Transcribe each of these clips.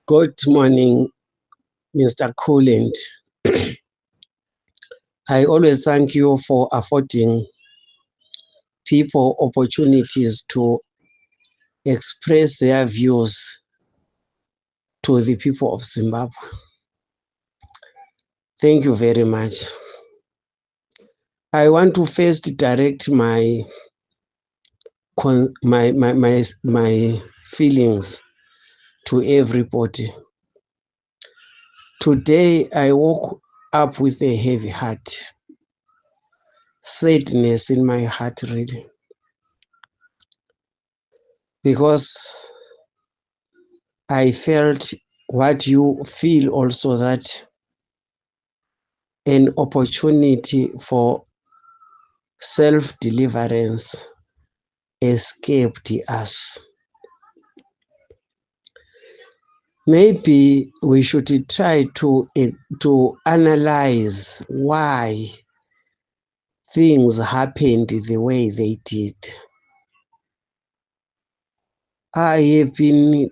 Good morning, Mr. Coolant. I always thank you for affording people opportunities to express their views to the people of Zimbabwe. Thank you very much. I want to first direct my feelings to everybody. Today I woke up with a heavy heart, sadness in my heart really, because I felt what you feel also, that an opportunity for self-deliverance escaped us. Maybe we should try to analyze why things happened the way they did. I have been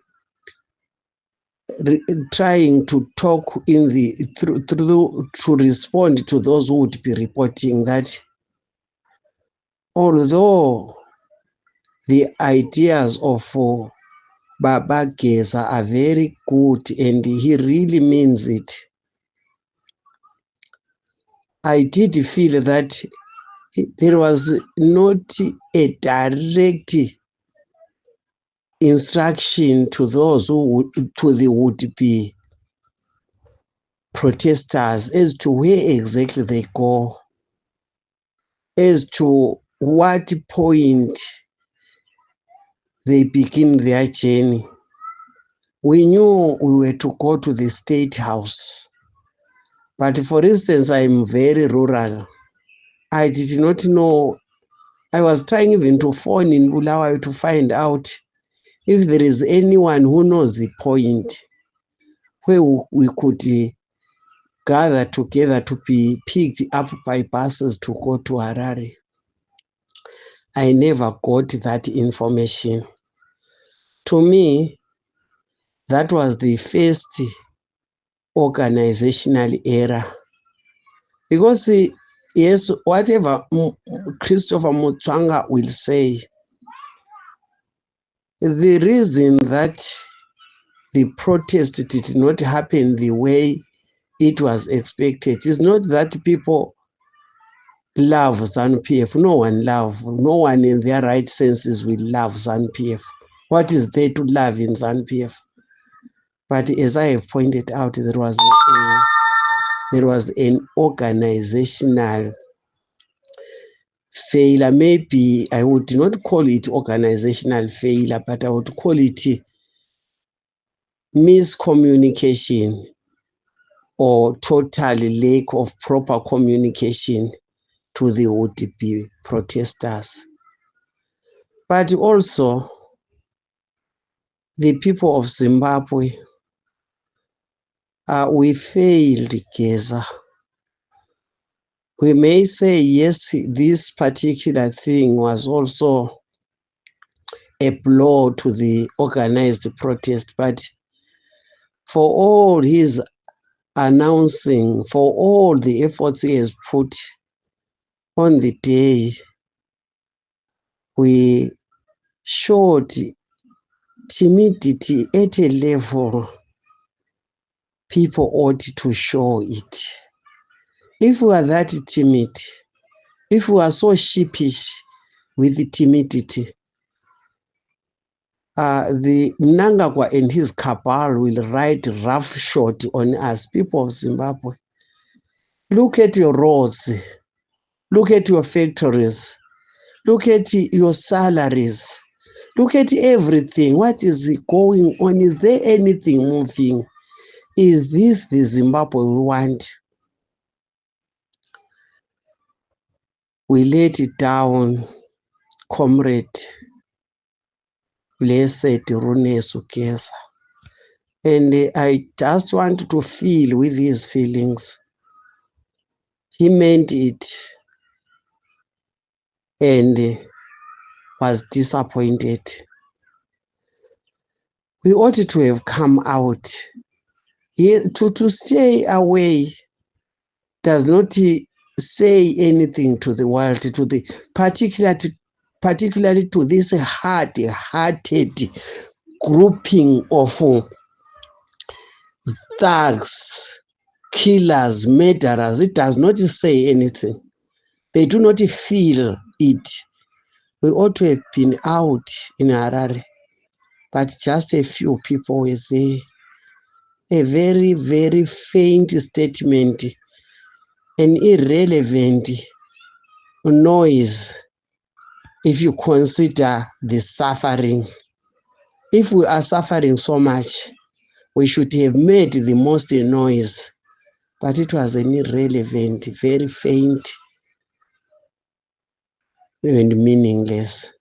trying to talk to respond to those who would be reporting that although the ideas of Baba Geza are very good and he really means it, I did feel that there was not a direct instruction to those to the would-be protesters as to where exactly they go, as to what point they begin their journey. We knew we were to go to the State House, but for instance, I'm very rural. I did not know. I was trying even to phone in Bulawayo to find out if there is anyone who knows the point where we could gather together to be picked up by buses to go to Harare. I never got that information. To me, that was the first organizational error. Because yes, whatever Christopher Mutsvanga will say, the reason that the protest did not happen the way it was expected is not that people love ZANU-PF. No one in their right senses will love ZANU-PF. What is there to love in ZANU-PF? But as I have pointed out, there was an organizational failure. Maybe I would not call it organizational failure, but I would call it miscommunication or total lack of proper communication to the would-be protesters. But also, the people of Zimbabwe, we failed Geza. We may say, yes, this particular thing was also a blow to the organized protest, but for all his announcing, for all the efforts he has put on the day, we showed timidity at a level people ought to show it. If we are that timid, if we are so sheepish with the timidity, the Mnangagwa and his cabal will ride roughshod on us, people of Zimbabwe. Look at your roads, look at your factories, look at your salaries, look at everything. What is going on? Is there anything moving? Is this the Zimbabwe we want? We let it down, comrade Blessed Runesu Geza. And I just want to feel with his feelings. He meant it and was disappointed. We ought to have come out. To stay away does not say anything to the world, to the particularly to this hard-hearted grouping of thugs, killers, murderers. It does not say anything. They do not feel it. We ought to have been out in Harare, but just a few people were there. A very, very faint statement, an irrelevant noise if you consider the suffering. If we are suffering so much, we should have made the most noise, but it was an irrelevant, very faint and meaningless.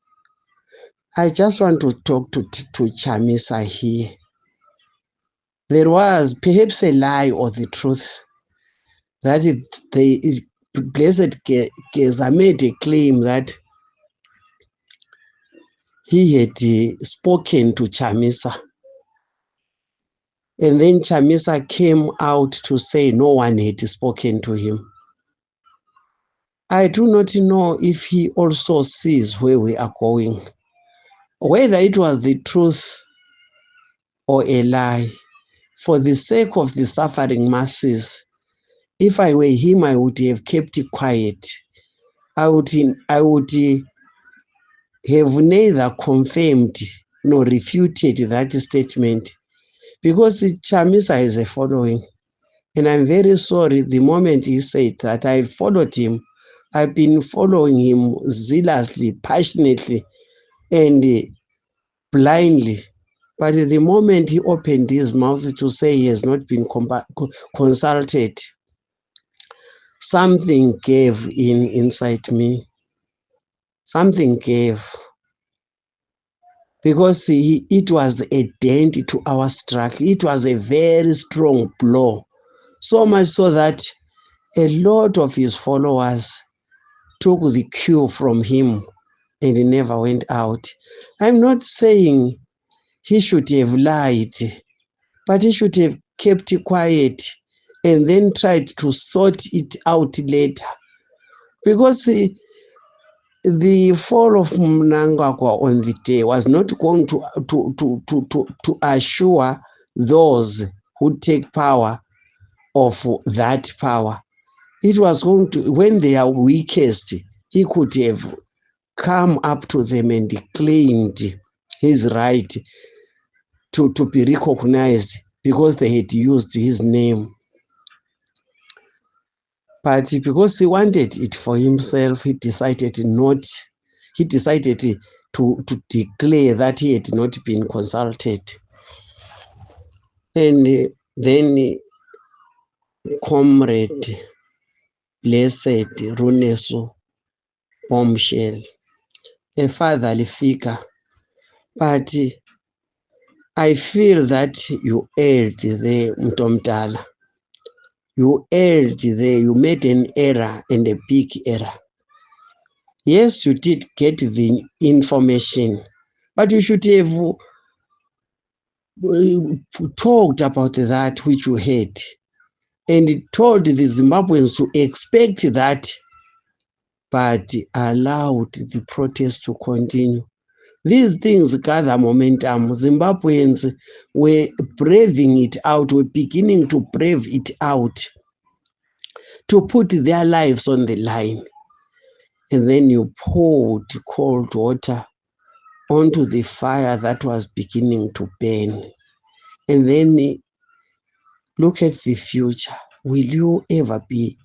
I just want to talk to Chamisa here. There was perhaps a lie or the truth that Blessed Geza made a claim that he had spoken to Chamisa. And then Chamisa came out to say no one had spoken to him. I do not know if he also sees where we are going, whether it was the truth or a lie. For the sake of the suffering masses, if I were him, I would have kept quiet. I would have neither confirmed nor refuted that statement, because Chamisa has a following. And I'm very sorry the moment he said that. I followed him. I've been following him zealously, passionately, and blindly. But the moment he opened his mouth to say he has not been consulted, something gave inside me. Something gave. Because it was a dent to our struggle. It was a very strong blow. So much so that a lot of his followers took the cue from him and he never went out. I'm not saying he should have lied, but he should have kept quiet and then tried to sort it out later. Because the fall of Mnangagwa on the day was not going to assure those who take power of that power. It was going to, when they are weakest, he could have come up to them and claimed his right to be recognized because they had used his name. But because he wanted it for himself, he decided to declare that he had not been consulted. And then Comrade Blessed Runesu Bombshell, a fatherly figure. But I feel that you erred there, Mtomdala. You erred there. You made an error, and a big error. Yes, you did get the information, but you should have talked about that which you had and told the Zimbabweans to expect that, but allowed the protest to continue. These things gather momentum. Zimbabweans were braving it out, were beginning to brave it out, to put their lives on the line. And then you poured cold water onto the fire that was beginning to burn. And then look at the future. Will you ever be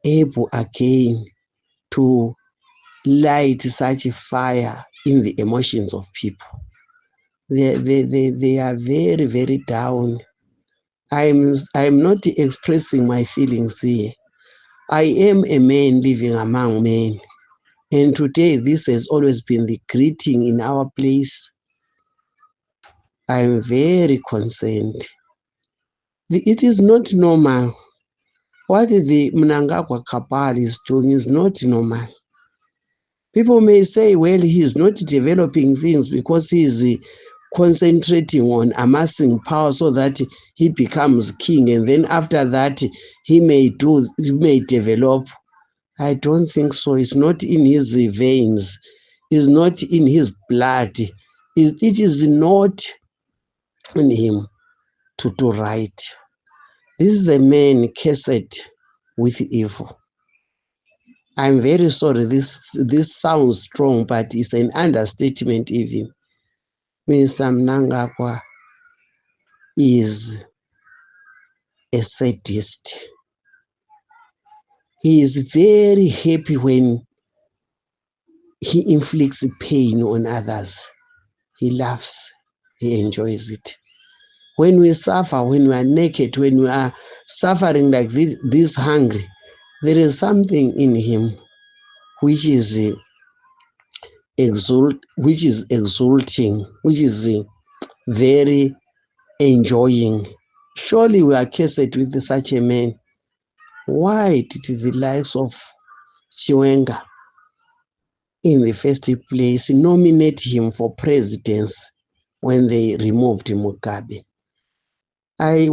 able again to light such a fire in the emotions of people? They are very, very down. I'm not expressing my feelings here. I am a man living among men. And today, this has always been the greeting in our place. I'm very concerned. It is not normal. What the Mnangagwa Cabal is doing is not normal. People may say, well, he is not developing things because he is concentrating on amassing power so that he becomes king, and then after that he may develop. I don't think so. It's not in his veins. It's not in his blood. It is not in him to do right. This is a man cursed with evil. I'm very sorry. This sounds strong, but it's an understatement even. Minister Mnangagwa is a sadist. He is very happy when he inflicts pain on others. He laughs. He enjoys it. When we suffer, when we are naked, when we are suffering like this hungry, there is something in him which is exulting, which is very enjoying. Surely we are cursed with such a man. Why did the likes of Chiwenga in the first place nominate him for presidency when they removed Mugabe? I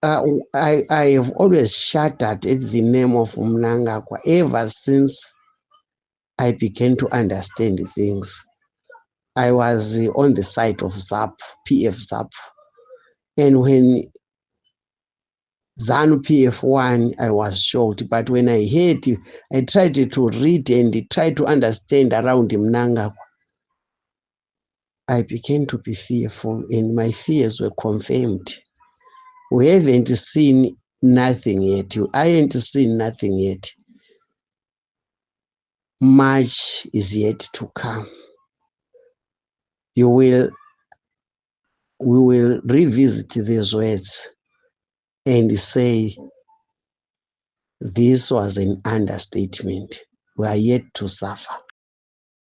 have always shuddered at the name of Mnangagwa ever since I began to understand things. I was on the side of ZAP, PF ZAP, and when ZANU PF won, I was shocked. But when I heard, I tried to read and try to understand around Mnangagwa. I began to be fearful, and my fears were confirmed. We haven't seen nothing yet. I ain't seen nothing yet. Much is yet to come. We will revisit these words and say this was an understatement. We are yet to suffer.